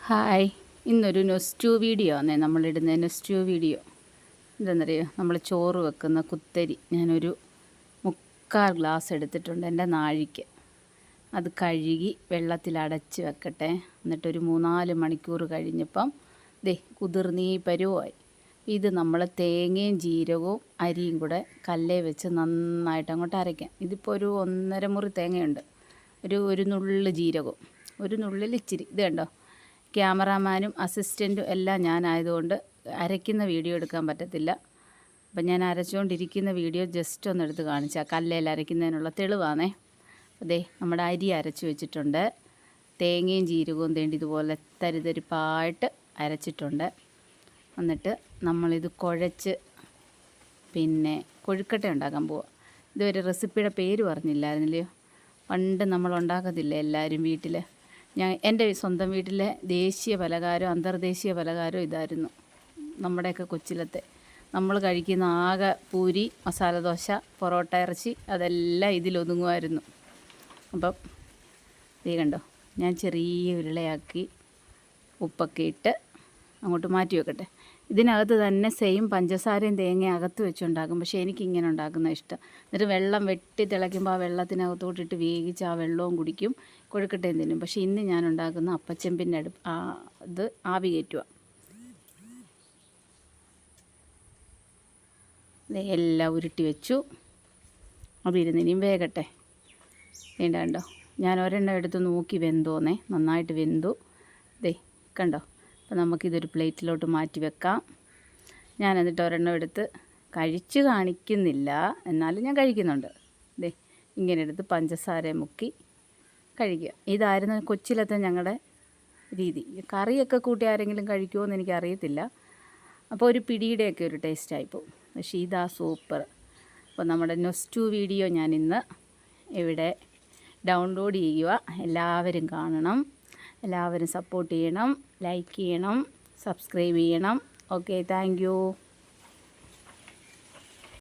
Hi, ഇന്നൊരു നൊസ്റ്റു video ആണേ നമ്മളിടുന്ന നൊസ്റ്റു video. എന്താണെന്നറിയോ, നമ്മൾ ചോറ് വെക്കുന്ന കുത്തരി ഞാനൊരു 3/4 ഗ്ലാസ് എടുത്തിട്ടുണ്ട് എൻ്റെ നാഴിക്ക്. അത് കഴുകി വെള്ളത്തിൽ അടച്ച് വെക്കട്ടെ. എന്നിട്ടൊരു 3-4 മണിക്കൂർ കഴിഞ്ഞപ്പം കുതിർന്നീ പരുവായി. ഇത് നമ്മൾ തേങ്ങയും ജീരകവും അരിയും കൂടെ കല്ലേ വെച്ച് നന്നായിട്ട് അങ്ങോട്ട് അരയ്ക്കാം. ഇതിപ്പോൾ ഒരു 1.5 മുറി തേങ്ങയുണ്ട്, ഒരു നുള്ള് ജീരകവും, ഒരു നുള്ളിൽ ഇച്ചിരി. ഇത് കണ്ടോ, ക്യാമറാമാനും അസിസ്റ്റൻറ്റും എല്ലാം ഞാനായതുകൊണ്ട് അരയ്ക്കുന്ന വീഡിയോ എടുക്കാൻ പറ്റത്തില്ല. അപ്പം ഞാൻ അരച്ചുകൊണ്ടിരിക്കുന്ന വീഡിയോ ജസ്റ്റ് ഒന്ന് എടുത്ത് കാണിച്ചാൽ കല്ലേൽ അരയ്ക്കുന്നതിനുള്ള തെളിവാണേ. നമ്മുടെ അരി അരച്ച് വെച്ചിട്ടുണ്ട്. തേങ്ങയും ജീരകവും തേണ്ടി ഇതുപോലെ തരിതരിപ്പായിട്ട് അരച്ചിട്ടുണ്ട്. എന്നിട്ട് നമ്മളിത് കുഴച്ച് കൊഴുക്കട്ട ഉണ്ടാക്കാൻ പോവുക. ഇതുവരെ റെസിപ്പിയുടെ പേര് പറഞ്ഞില്ലായിരുന്നില്ലയോ. പണ്ട് നമ്മൾ ഉണ്ടാക്കത്തില്ലേ എല്ലാവരും വീട്ടിൽ. എൻ്റെ സ്വന്തം വീട്ടിലെ ദേശീയ പലഹാരം അന്തർദേശീയ പലഹാരം ഇതായിരുന്നു. നമ്മുടെയൊക്കെ കൊച്ചിലത്തെ നമ്മൾ കഴിക്കുന്ന ആകെ പൂരി, മസാല ദോശ, പൊറോട്ട, ഇറച്ചി അതെല്ലാം ഇതിലൊതുങ്ങുമായിരുന്നു. അപ്പം കണ്ടോ, ഞാൻ ചെറിയ ഉരുളയാക്കി ഉപ്പൊക്കെ ഇട്ട് അങ്ങോട്ട് മാറ്റി വെക്കട്ടെ. ഇതിനകത്ത് തന്നെ സെയിം പഞ്ചസാരയും തേങ്ങയും അകത്ത് വെച്ചുണ്ടാക്കും. പക്ഷേ എനിക്കിങ്ങനെ ഉണ്ടാക്കുന്ന ഇഷ്ടം. എന്നിട്ട് വെള്ളം വെട്ടി തിളയ്ക്കുമ്പോൾ ആ വെള്ളത്തിനകത്തോട്ടിട്ട് വേവിച്ച് ആ വെള്ളവും കുടിക്കും, കൊഴുക്കട്ടയും തിന്നും. പക്ഷേ ഇന്ന് ഞാൻ ഉണ്ടാക്കുന്ന അപ്പച്ചെമ്പിൻ്റെ ഇത് ആവി കയറ്റുക. എല്ലാം ഉരുട്ടി വെച്ചു. അതിരുന്നിനിയും വേകട്ടെ. കണ്ടോ, ഞാൻ ഒരെണ്ണം എടുത്ത് നോക്കി വെന്തോന്നേ, നന്നായിട്ട് വെന്തു. കണ്ടോ. അപ്പോൾ നമുക്കിതൊരു പ്ലേറ്റിലോട്ട് മാറ്റി വെക്കാം. ഞാൻ എന്നിട്ട് ഒരെണ്ണം എടുത്ത് കഴിച്ച് കാണിക്കുന്നില്ല, എന്നാലും ഞാൻ കഴിക്കുന്നുണ്ട്. ഇങ്ങനെ എടുത്ത് പഞ്ചസാര മുക്കി കഴിക്കുക. ഇതായിരുന്നു കൊച്ചിലത്തെ ഞങ്ങളുടെ രീതി. കറിയൊക്കെ കൂട്ടി ആരെങ്കിലും കഴിക്കുമോ എന്ന് എനിക്കറിയത്തില്ല. അപ്പോൾ ഒരു പിടിയുടെയൊക്കെ ഒരു ടേസ്റ്റായിപ്പോവും. പക്ഷേ ഇതാ സൂപ്പർ. അപ്പോൾ നമ്മുടെ നൊസ്റ്റു വീഡിയോ ഞാൻ ഇന്ന് ഇവിടെ ഡൗൺലോഡ് ചെയ്യുക. എല്ലാവരും കാണണം, എല്ലാവരും സപ്പോർട്ട് ചെയ്യണം, ലൈക്ക് ചെയ്യണം, സബ്സ്ക്രൈബ് ചെയ്യണം. Okay, thank you.